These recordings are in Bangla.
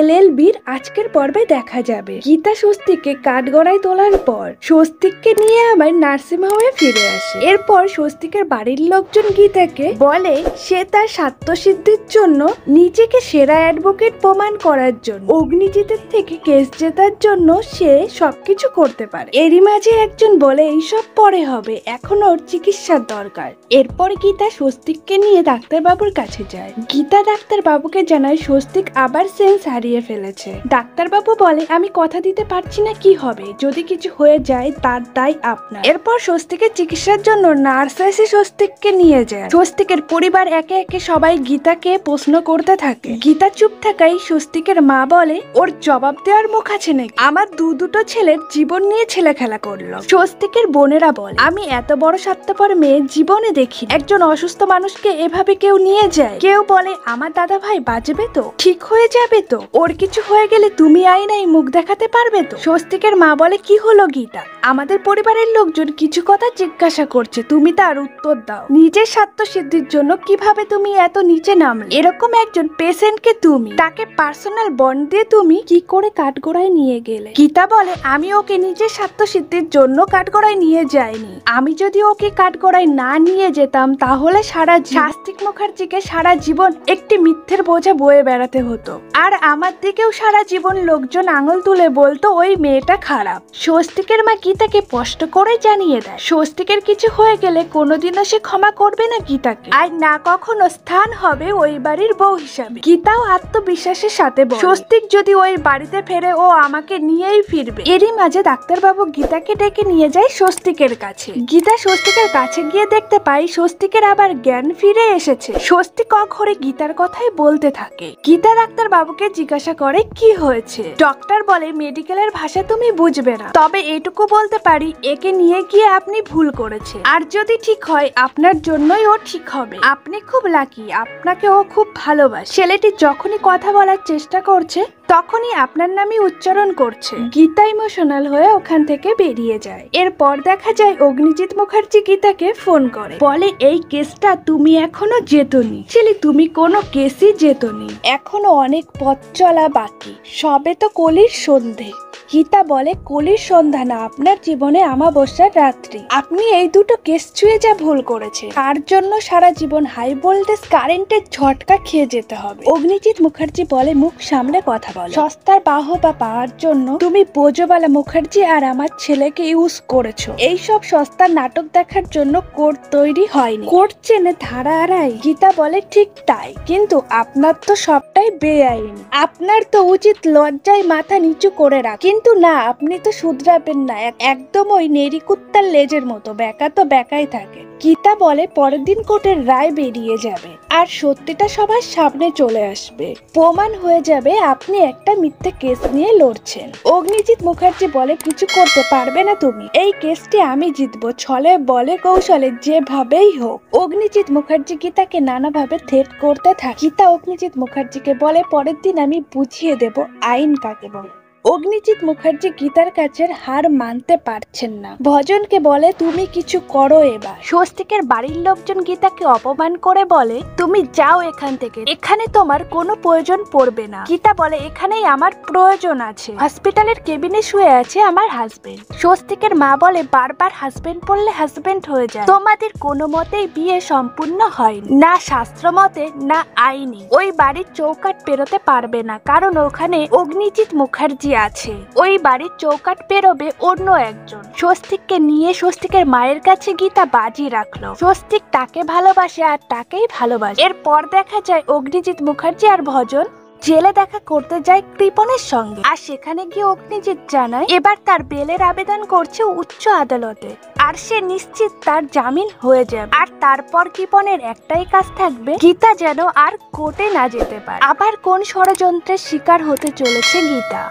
LLB'র আজকের পর্বে দেখা যাবে গীতা স্বস্তিককে কাঠগড়ায় তোলার পর স্বস্তিককে নিয়ে আবার নার্সিং হোমে ফিরে আসে। এরপর স্বস্তিকের বাড়ির লোকজন গীতাকে বলে সে তার স্বার্থসিদ্ধির জন্য নিজেকে সেরা অ্যাডভোকেট প্রমাণ করার জন্য অগ্নিজিতের থেকে কেস জেতার জন্য সে সবকিছু করতে পারে। এরই মাঝে একজন বলে এইসব পরে হবে, এখন ওর চিকিৎসার দরকার। এরপর গীতা স্বস্তিককে নিয়ে ডাক্তারবাবুর কাছে যায়। গীতা ডাক্তারবাবুকে জানায় স্বস্তিক আবার সেন্স হারিয়ে ফেলেছে। ডাক্তারবাবু বলে আমি কথা দিতে পারছি না কি হবে, যদি কিছু হয়ে যায় তার দায় আপনার। এরপর স্বস্তিকের চিকিৎসার জন্য নার্স এসে স্বস্তিককে নিয়ে যায়। স্বস্তিকের পরিবার একে একে সবাই গীতাকে প্রশ্ন করতে থাকে। গীতা চুপ থাকায় স্বস্তিকের মা বলে ওর জবাব দেওয়ার মুখ আছে নাকি, আমার দুটো ছেলের জীবন নিয়ে ছেলে খেলা করলো। স্বস্তিকের বোনেরা বলে আমি এত বড় স্বার্থপর মেয়ে জীবনে দেখি, একজন অসুস্থ মানুষকে এভাবে কেউ নিয়ে যায়। কেউ বলে আমার দাদা ভাই বাঁচবে তো, ঠিক হয়ে যাবে তো, ওর কিছু হয়ে গেলে তুমি আয়নায় মুখ দেখাতে পারবে তো। স্বস্তিকের মা বলে কি হলো গীতা, আমাদের পরিবারের লোকজন কিছু কথা জিজ্ঞাসা করছে, তুমি তার উত্তর দাও। নিজের স্বার্থ সিদ্ধির জন্য কিভাবে তুমি এত নিচে নামলে? এরকম একজন পেশেন্টকে তুমি তাকে পার্সোনাল বন্ড দিয়ে তুমি কি করে কাঠগড়ায় নিয়ে গেলে? গীতা বলে আমি ওকে নিজের স্বার্থ সিদ্ধির জন্য কাঠগড়ায় নিয়ে যাইনি। আমি যদি ওকে কাঠগড়ায় না নিয়ে যেতাম তাহলে স্বস্তিক মুখার্জিকে সারা জীবন একটি মিথ্যের বোঝা বয়ে বেড়াতে হতো, আর আমার দিকেও সারা জীবন লোকজন আঙুল তুলে বলতো ওই মেয়েটা খারাপ। স্বস্তিকের মা গীতাকে স্পষ্ট করে জানিয়ে দেয় স্বস্তিকের কিছু হয়ে গেলে কোনোদিনও সে ক্ষমা করবে না গীতাকে, আর না কখনো স্থান হবে ওই বাড়ির বউ হিসাবে। গীতাও আত্মবিশ্বাসের সাথে বলে স্বস্তিক যদি ওই বাড়িতে ফেরে ও আমাকে নিয়েই ফিরবে। এরই মাঝে ডাক্তারবাবু গীতাকে ডেকে নিয়ে যায় স্বস্তিকের কাছে। গীতা স্বস্তিকের কাছে গিয়ে দেখতে পাই স্বস্তিকের আবার জ্ঞান ফিরে এসেছে। স্বস্তিক অঘরে গীতার কথাই বলতে থাকে। গীতা ডাক্তার বাবুকে জিজ্ঞাসা করে কি হয়েছে। ডক্টর বলে মেডিকেলের ভাষা তুমি বুঝবে না, তবে এটুকু বলতে পারি একে নিয়ে গিয়ে আপনি ভুল করেছে, আর যদি ঠিক হয় আপনার জন্যই ও ঠিক হবে। আপনি খুব লাকি, আপনাকে ও খুব ভালোবাসে। ছেলেটি যখনই কথা বলার চেষ্টা করছে তখনই আপনার নামই উচ্চারণ করছে। গীতা ইমোশনাল হয়ে ওখান থেকে বেরিয়ে যায়। এরপর দেখা যায় অগ্নিজিৎ মুখার্জি গীতাকে ফোন করে, বলে এই কেসটা তুমি এখনো জেতনি। ছেলে তুমি কোনো কেসই জেতনি, এখনো অনেক পথ চলা বাকি, সবে তো কলির সন্ধে। গীতা বলে কলির সন্ধ্যা না, আপনার জীবনে আমাবস্যার রাত্রি। আপনি এই দুটো কেস ছুঁয়ে যা ভুল করেছে তার জন্য সারা জীবন হাই ভোল্টেজ কারেন্টের ঝটকা খেয়ে যেতে হবে। অগ্নিজিৎ মুখার্জি বলে মুখ সামলে কথা বলো, সস্তার বাহবা পাওয়ার জন্য তুমি বোঝবালা মুখার্জি আর আমার ছেলেকে ইউজ করেছো। এইসব সস্তার নাটক দেখার জন্য কোর্ট তৈরি হয়নি, কোর্ট চেনে ধারা আড়াই। গীতা বলে ঠিক তাই, কিন্তু আপনার তো সবটাই বেআইনি, আপনার তো উচিত লজ্জায় মাথা নিচু করে রাখ, কিন্তু না আপনি তো শুধরাবেন না, একদম ওই নেড়ি কুত্তার লেজের মতো বেকা তো বেকাই থাকে। গীতা বলে পরের দিন কোর্টের রায় বেরিয়ে যাবে আর সত্যিটা সবার সামনে চলে আসবে, প্রমাণ হয়ে যাবে আপনি একটা মিথ্যে কেস নিয়ে লড়ছেন। অগ্নিজিৎ মুখার্জি বলে কিছু করতে পারবে না তুমি, এই কেসটি আমি জিতবো, ছলে বলে কৌশলে যেভাবেই হোক। অগ্নিজিৎ মুখার্জি গীতাকে নানাভাবে থ্রেট করতে থাকে। গীতা অগ্নিজিৎ মুখার্জিকে বলে পরের দিন আমি বুঝিয়ে দেব আইন কাকে বলে। অগ্নিজিৎ মুখার্জি গীতার কাছে হার মানতে পারছেন না। ভজনকে বলে তুমি কিছু করো এবার। স্বস্তিকের বাড়ির লোকজন গীতাকে অপমান করে বলে তুমি যাও এখান থেকে, এখানে তোমার কোনো প্রয়োজন পড়বে না। গীতা বলে এখানেই আমার প্রয়োজন আছে, হসপিটালের কেবিনে শুয়ে আছে আমার হাজবেন্ড। স্বস্তিকের মা বলে বারবার হাজবেন্ড বললে হাজবেন্ড হয়ে যায়, তোমাদের কোনো মতেই বিয়ে সম্পূর্ণ হয়নি, না শাস্ত্র মতে না আইনি। ওই বাড়ির চৌকাট পেরোতে পারবে না, কারণ ওখানে অগ্নিজিৎ মুখার্জি আছে। ওই বাড়ির চৌকাট পেরোবে অন্য একজন। স্বস্তিককে নিয়ে স্বস্তিকের মায়ের কাছে গীতা বাজি রাখলো। স্বস্তিক তাকে ভালোবাসে আর তাকেই ভালোবাসে। এরপর দেখা যায় অগ্নিজিৎ মুখার্জি আর ভজন জেলে দেখা করতে যায় কৃপনের সঙ্গে, আর সেখানে গিয়ে অগ্নিজিৎ জানায় এবার তার বেলের আবেদন করছে উচ্চ আদালতে, আর সে নিশ্চিত তার জামিন হয়ে যাবে। আর তারপর কৃপনের একটাই কাজ থাকবে, গীতা যেন আর কোর্টে না যেতে পারে। আবার কোন ষড়যন্ত্রের শিকার হতে চলেছে গীতা।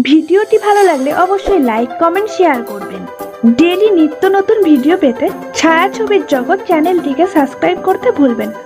ভিডিওটি ভালো লাগলে অবশ্যই লাইক কমেন্ট শেয়ার করবেন। ডেইলি নিত্য নতুন ভিডিও পেতে ছায়াছবির জগৎ চ্যানেলটিকে সাবস্ক্রাইব করতে ভুলবেন না।